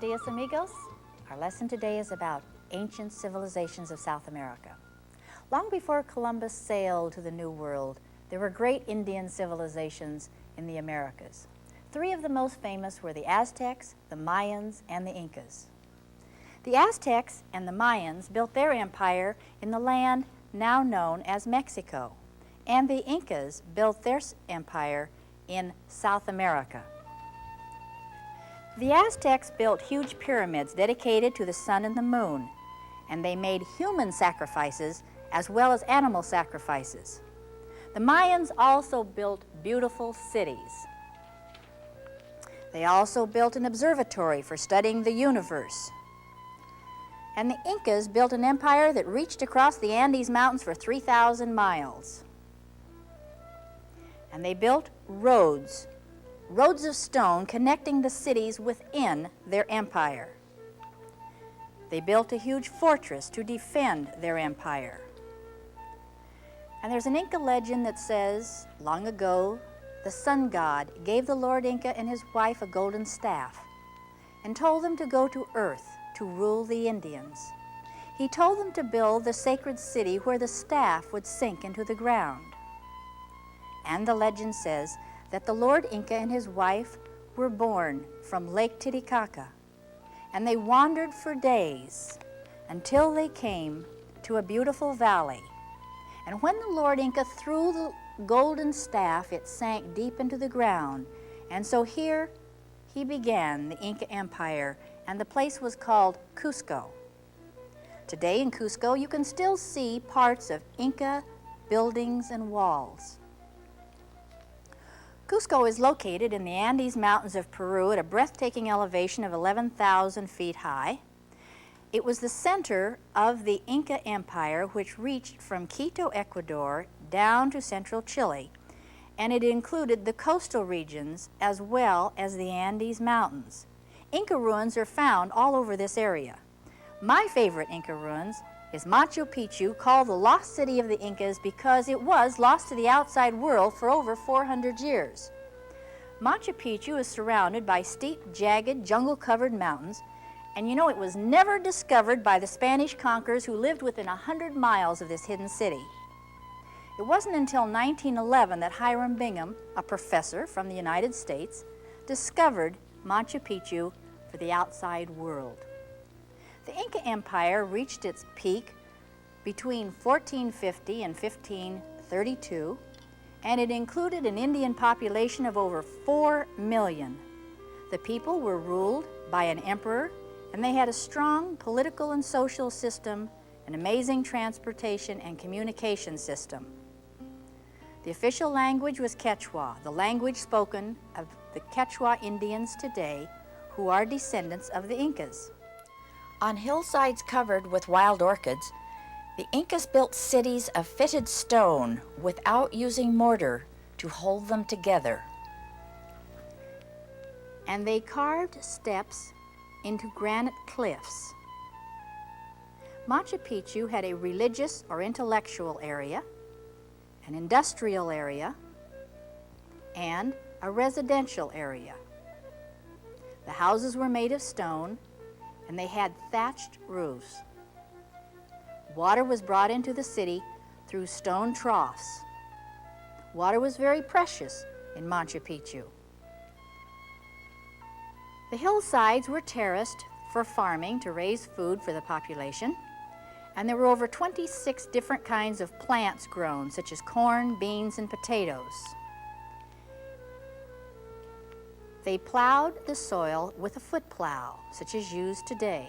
dias, amigos. Our lesson today is about ancient civilizations of South America. Long before Columbus sailed to the New World, there were great Indian civilizations in the Americas. Three of the most famous were the Aztecs, the Mayans, and the Incas. The Aztecs and the Mayans built their empire in the land now known as Mexico, and the Incas built their empire in South America. The Aztecs built huge pyramids dedicated to the sun and the moon, and they made human sacrifices as well as animal sacrifices. The Mayans also built beautiful cities. They also built an observatory for studying the universe. And the Incas built an empire that reached across the Andes Mountains for 3,000 miles. And they built roads of stone connecting the cities within their empire. They built a huge fortress to defend their empire. And there's an Inca legend that says, long ago, the sun god gave the Lord Inca and his wife a golden staff and told them to go to earth to rule the Indians. He told them to build the sacred city where the staff would sink into the ground. And the legend says that the Lord Inca and his wife were born from Lake Titicaca, and they wandered for days until they came to a beautiful valley. And when the Lord Inca threw the golden staff, it sank deep into the ground. And so here he began the Inca Empire, and the place was called Cusco. Today in Cusco, you can still see parts of Inca buildings and walls. Cusco is located in the Andes Mountains of Peru at a breathtaking elevation of 11,000 feet high. It was the center of the Inca Empire, which reached from Quito, Ecuador, down to central Chile, and it included the coastal regions as well as the Andes Mountains. Inca ruins are found all over this area. My favorite Inca ruins is Machu Picchu, called the lost city of the Incas because it was lost to the outside world for over 400 years. Machu Picchu is surrounded by steep, jagged, jungle-covered mountains, and you know it was never discovered by the Spanish conquerors who lived within 100 miles of this hidden city. It wasn't until 1911 that Hiram Bingham, a professor from the United States, discovered Machu Picchu for the outside world. The Inca Empire reached its peak between 1450 and 1532, and it included an Indian population of over 4 million. The people were ruled by an emperor, and they had a strong political and social system, an amazing transportation and communication system. The official language was Quechua, the language spoken of the Quechua Indians today, who are descendants of the Incas. On hillsides covered with wild orchids, the Incas built cities of fitted stone without using mortar to hold them together. And they carved steps into granite cliffs. Machu Picchu had a religious or intellectual area, an industrial area, and a residential area. The houses were made of stone, and they had thatched roofs. Water was brought into the city through stone troughs. Water was very precious in Machu Picchu. The hillsides were terraced for farming to raise food for the population, and there were over 26 different kinds of plants grown, such as corn, beans, and potatoes. They plowed the soil with a foot plow, such as used today.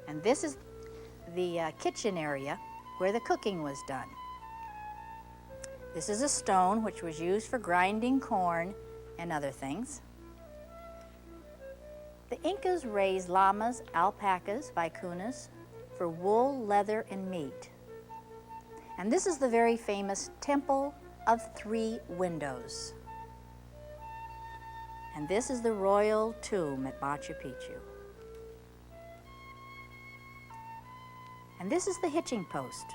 And this is the kitchen area where the cooking was done. This is a stone which was used for grinding corn and other things. The Incas raised llamas, alpacas, vicunas for wool, leather, and meat. And this is the very famous Temple of Three Windows. And this is the royal tomb at Machu Picchu. And this is the hitching post,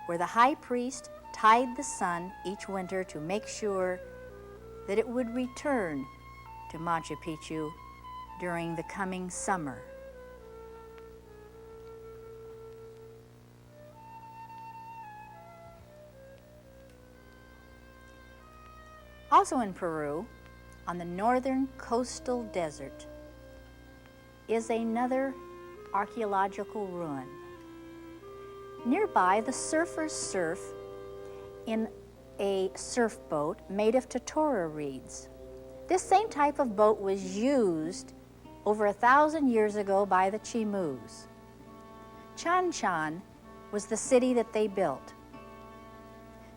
where the high priest tied the sun each winter to make sure that it would return to Machu Picchu during the coming summer. Also in Peru, on the northern coastal desert, is another archaeological ruin. Nearby, the surfers surf in a surf boat made of totora reeds. This same type of boat was used over 1,000 years ago by the Chimus. Chan Chan was the city that they built.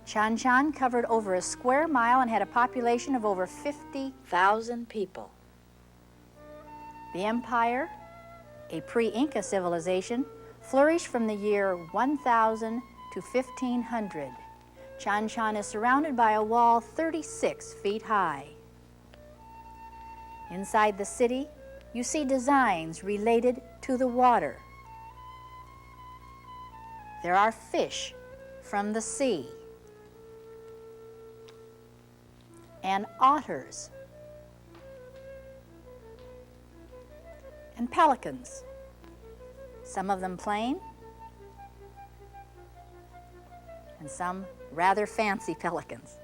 Chan Chan covered over a square mile and had a population of over 50,000 people. The empire, a pre-Inca civilization, flourished from the year 1000 to 1500. Chan Chan is surrounded by a wall 36 feet high. Inside the city, you see designs related to the water. There are fish from the sea, and otters, and pelicans, some of them plain, and some rather fancy pelicans.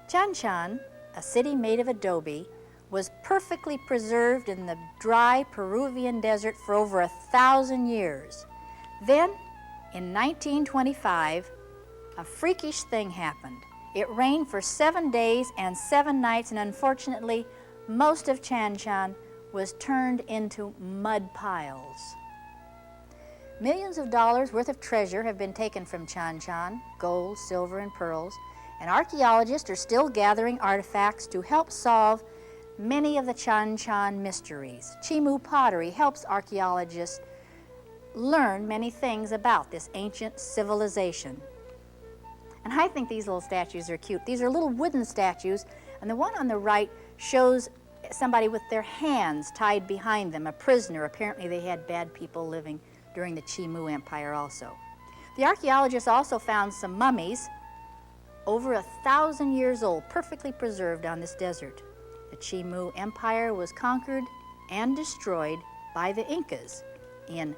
Chan Chan, a city made of adobe, was perfectly preserved in the dry Peruvian desert for over 1,000 years. Then, in 1925, a freakish thing happened. It rained for 7 days and 7 nights, and unfortunately, most of Chan Chan was turned into mud piles. Millions of dollars worth of treasure have been taken from Chan Chan, gold, silver, and pearls, and archaeologists are still gathering artifacts to help solve many of the Chan Chan mysteries. Chimu pottery helps archaeologists learn many things about this ancient civilization. And I think these little statues are cute. These are little wooden statues, and the one on the right shows somebody with their hands tied behind them, a prisoner. Apparently they had bad people living during the Chimu Empire also. The archaeologists also found some mummies over 1,000 years old, perfectly preserved on this desert. The Chimu Empire was conquered and destroyed by the Incas in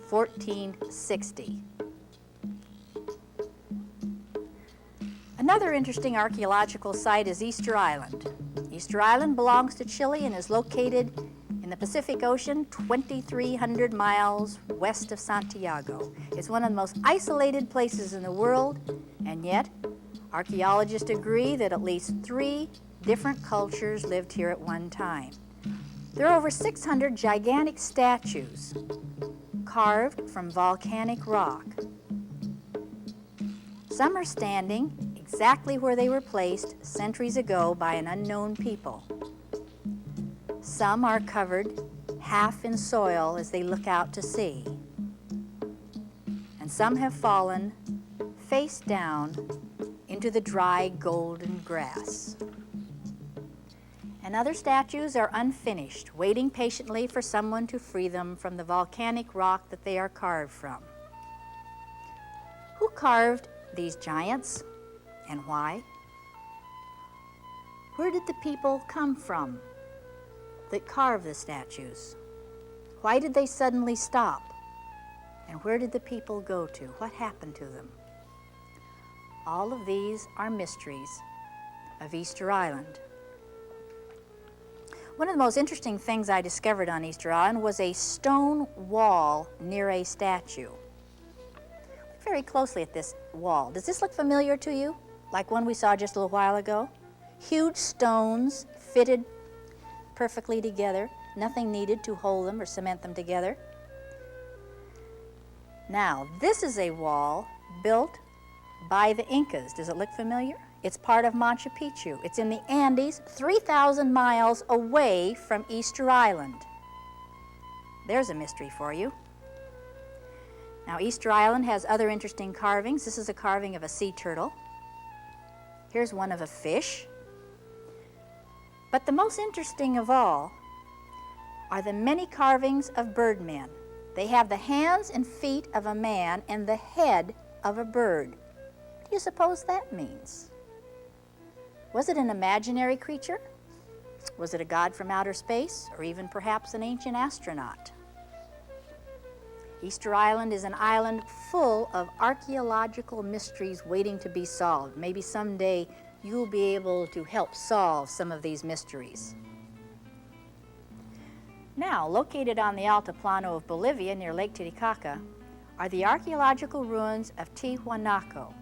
1460. Another interesting archaeological site is Easter Island. Easter Island belongs to Chile and is located in the Pacific Ocean, 2,300 miles west of Santiago. It's one of the most isolated places in the world, and yet archaeologists agree that at least 3 different cultures lived here at one time. There are over 600 gigantic statues carved from volcanic rock. Some are standing exactly where they were placed centuries ago by an unknown people. Some are covered half in soil as they look out to sea. And some have fallen face down into the dry golden grass. And other statues are unfinished, waiting patiently for someone to free them from the volcanic rock that they are carved from. Who carved these giants and why? Where did the people come from that carved the statues? Why did they suddenly stop? And where did the people go to? What happened to them? All of these are mysteries of Easter Island. One of the most interesting things I discovered on Easter Island was a stone wall near a statue. Look very closely at this wall. Does this look familiar to you? Like one we saw just a little while ago? Huge stones fitted perfectly together, nothing needed to hold them or cement them together. Now, this is a wall built by the Incas. Does it look familiar? It's part of Machu Picchu. It's in the Andes, 3,000 miles away from Easter Island. There's a mystery for you. Now, Easter Island has other interesting carvings. This is a carving of a sea turtle. Here's one of a fish. But the most interesting of all are the many carvings of birdmen. They have the hands and feet of a man and the head of a bird. What do you suppose that means? Was it an imaginary creature? Was it a god from outer space, or even perhaps an ancient astronaut? Easter Island is an island full of archaeological mysteries waiting to be solved. Maybe someday you'll be able to help solve some of these mysteries. Now, located on the Altiplano of Bolivia near Lake Titicaca are the archaeological ruins of Tiwanaku.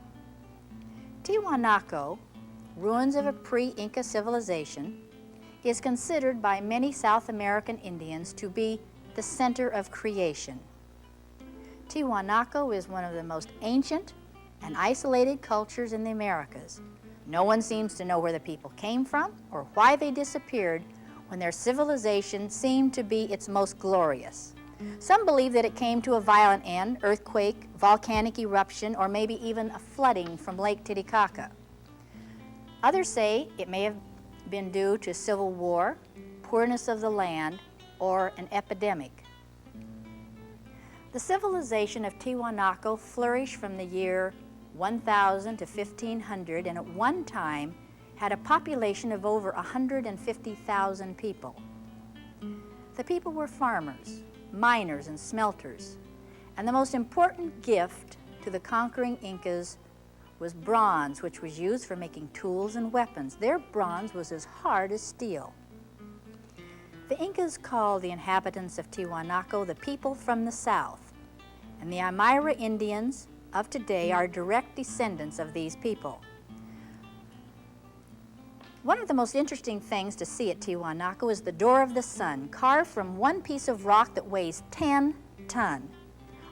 Tiwanaku, ruins of a pre-Inca civilization, is considered by many South American Indians to be the center of creation. Tiwanaku is one of the most ancient and isolated cultures in the Americas. No one seems to know where the people came from or why they disappeared when their civilization seemed to be its most glorious. Some believe that it came to a violent end, earthquake, volcanic eruption, or maybe even a flooding from Lake Titicaca. Others say it may have been due to civil war, poorness of the land, or an epidemic. The civilization of Tiwanaku flourished from the year 1000 to 1500 and at one time had a population of over 150,000 people. The people were farmers, miners, and smelters, and the most important gift to the conquering Incas was bronze, which was used for making tools and weapons. Their bronze was as hard as steel. The Incas called the inhabitants of Tiwanaku the people from the south, and the Aymara Indians of today are direct descendants of these people. One of the most interesting things to see at Tiwanaku is the Door of the Sun, carved from one piece of rock that weighs 10 tons.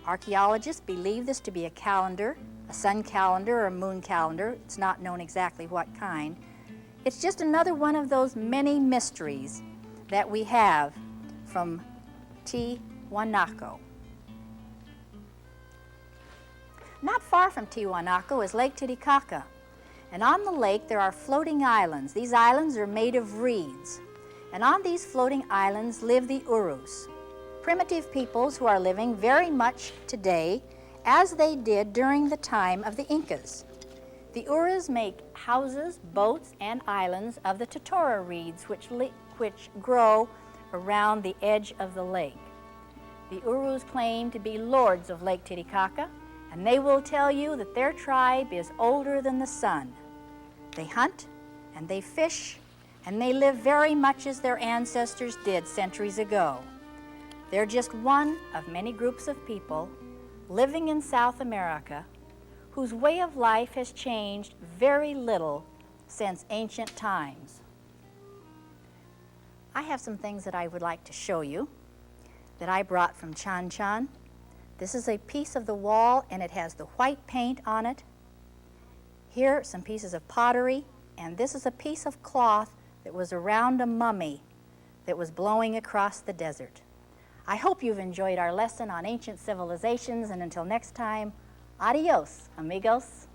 Archaeologists believe this to be a calendar, a sun calendar or a moon calendar. It's not known exactly what kind. It's just another one of those many mysteries that we have from Tiwanaku. Not far from Tiwanaku is Lake Titicaca, and on the lake there are floating islands. These islands are made of reeds, and on these floating islands live the Urus, primitive peoples who are living very much today as they did during the time of the Incas. The Urus make houses, boats, and islands of the totora reeds which grow around the edge of the lake. The Urus claim to be lords of Lake Titicaca, and they will tell you that their tribe is older than the sun. They hunt and they fish and they live very much as their ancestors did centuries ago. They're just one of many groups of people living in South America whose way of life has changed very little since ancient times. I have some things that I would like to show you that I brought from Chan Chan. This is a piece of the wall and it has the white paint on it. Here are some pieces of pottery, and this is a piece of cloth that was around a mummy that was blowing across the desert. I hope you've enjoyed our lesson on ancient civilizations, and until next time, adios, amigos.